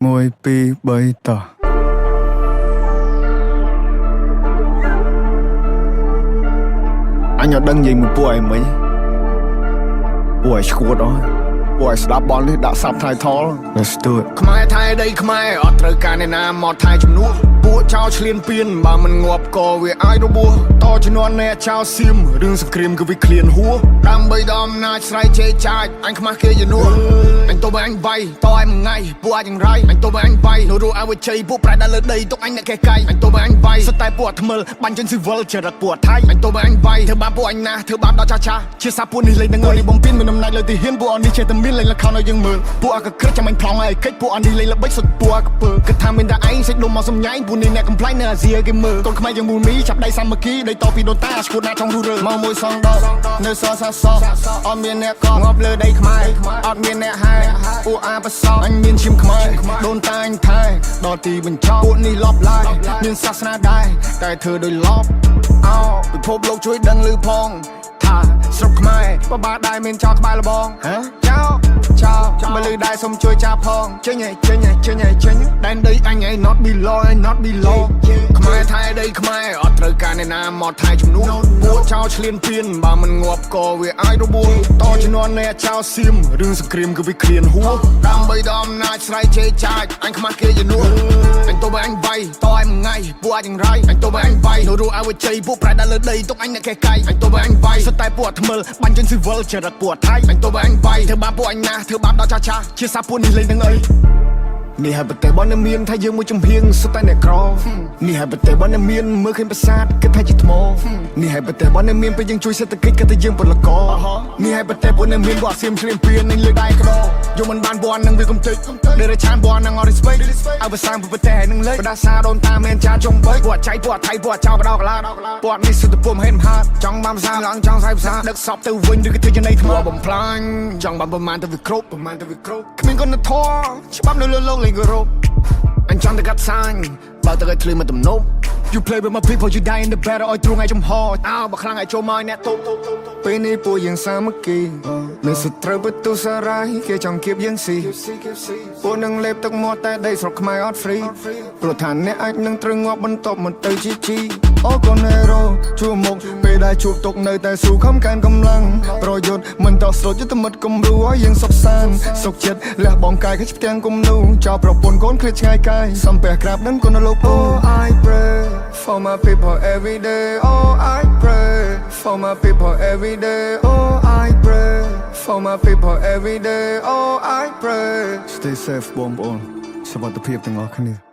Môi pi bày tỏ anh ở đăng gì một buổi mấy buổi squat đó buổi slap ball đi đã sắp thay thó let's do it ខ្មែរថៃដីខ្មែរអត់ត្រូវការអ្នកណាមកថៃជំនួសពួកចោលឆ្លៀនពៀនបើមិនងាប់ក៏វាអាចរបួសតជំនាន់អ្នកចោលសៀមរឿងសង្គ្រាមគឺវាឃ្លានហួរដើម្បីដល់អំណាចស្រ័យជេរចាចអញខ្មាស់គេជំនួសអញទៅបើអញវាយតឲ្យមួយថ្ងៃពួកអាចយ៉ាងไรអញទៅបើអញវាយនៅរੂឲ្យវាជ័យពួកប្រែដល់លើដីទុកអញអ្នកកេះកាយអញទៅបើអញវាយសុទ្ធតែពួកថ្មិលបាញ់ជនស៊ីវិលចរិតពួកថៃអញទៅបើអញវាយធ្វើបាបពួកអញណាធ្វើបាបដល់ចាស់ជាសាពួកនេះលេងនឹងនេះបំពេញមានអំណាចលើទីហ៊ានពួកអននេះចេះតែមានលេងលខោឲ្យយើងមើលពួកអកក្រឹកចាំអញប្លង់ឲ្យកិច្ចពួកអននេះលេងល្បិចសុទ្ធពួកអកពើគិតថាមានតែឯងសេចដុំមកសំញ៉ៃពួកនេះអ្នកកំ ប្លែងនៅអាស៊ីគេមើលកូនខ្មែរយើងមូលមីចាប់ដៃសាមគ្គីដៃតពីដូនតាស្គូតណាចង់រੂរើមកមួយសងដកនៅសសាសអត់មានអ្នកកងាប់លើដីខ្មែរអត់មានអ្នកហែពួកអាបសអញមានឈាមខ្មែរដូនតាអញថែដល់ទីបញ្ចប់ពួកនេះលប់ឡាយមានសាសនាដែរតែធ្វើដោយលប់អោពិភពលោកជួយដឹងឮផងថាស្រុកខ្មែរបបាដែរមានចោលក្បែរលបងចោលបើលឺដែរសូមជួយចាប់ផងចេញដែនដីអញឯ not below ខ្មែរថៃដីខ្មែរអត់ត្រូវការអ្នកណាមកថៃជំនួសពួកចោលឆ្លៀនពៀនបើមិនងាប់ក៏វាអាចរបួសតជំនាន់អ្នកចោលសៀមរឿងសង្គ្រាមគឺវាឃ្លានហួរដើម្បីដល់អំណាចស្រ័យជេរចាចអញខ្មាស់គេជំនួសអញទៅបើអញវាយតឲ្យមួយថ្ងៃពួកអាចយ៉ាងไรអញទៅបើអញវាយនៅរੂឲ្យវាជ័យពួកប្រែដល់លើដីទុកអញអ្នកកេះកាយអញទៅបើអញវាយសុទ្ធតែពួកថ្មិលបាញ់ជនស៊ីវិលចរិតពួកថៃអញទៅបើអញវាយធ្វើបាបពួកអញណាធ្វើបាបដល់ចាស់ជាសាពួកនេះលេងនឹងអីនេះហើយប្រទេសបនមានថាយើងមួយចំហៀងសុទ្ធតែអ្នកក្រនេះហើយប្រទេសបនមានមើលឃើញប្រាសាទគិតថាជាថ្មនេះហើយប្រទេសបនមានពេលយើងជួយសេដ្ឋកិច្ចគិតថាយើងពលករនេះហើយប្រទេសបនមានវត្តសៀមឆ្លៀនពៀននឹងលើដៃក្ដោយកមិនបានបននឹងវាកំតិចដេរឆានបននឹងអត់ respect ឲ្យភាសាប្រទេសនឹងលេបដាសាដូនតាមានចាចុងបីពួកចៃពួកថៃពួកចោលបដោកឡាពួកនេះសុទ្ធតែពុំហេមហាតចង់បានភាសាឡើងចង់សាយភាសាដឹកសពទៅវិញឬក៏ធ្វើជានៃថ្មបំផ្លាញចង់បានប្រមាណទៅវាគ្រប់គ្មានគុណធម៌ច្បាប់នៅលើលោកអញចង់តែកាត់សាញ់បើទៅឲ្យឃ្លីមកទំនប់ You play with my people you die in the battle ឲ្យទ្រូងឲ្យចំហអើបើខ្លាំងឲ្យចូលមកអ្នកទប់ពេលនេះពួកយើងសាមគ្គីនៅសត្រូវបន្ទុសារាយគេចង់គៀបយើងស៊ីពួកនឹងលេបទឹកមាត់តែដីស្រុកខ្មែរអត់ free ព្រោះថាអ្នកអាចនឹងត្រូវងាប់បន្ទាប់មកទៅជីអូកូណេរ៉ូជួមុខពេលដែលជួបទុកនៅតែស៊ូខំកានកម្លាំងប្រយុទ្ធមិនតោះស្រូតយុទ្ធមិត្តគំរូឲ្យយើងសុខសាន្តសុខចិត្តលះបង់កាយគេផ្ទាំងគំនូចោលប្រពន្ធកូនឃ្លាតឆ្ងាយកាយសំពះក្រាបដឹងគុណលោក Oh I pray for my people every day Oh I pray for my people every day Oh I pray for my people every day Oh I pray Stay safe បងប្អូនសុខភាពទាំងអស់គ្នា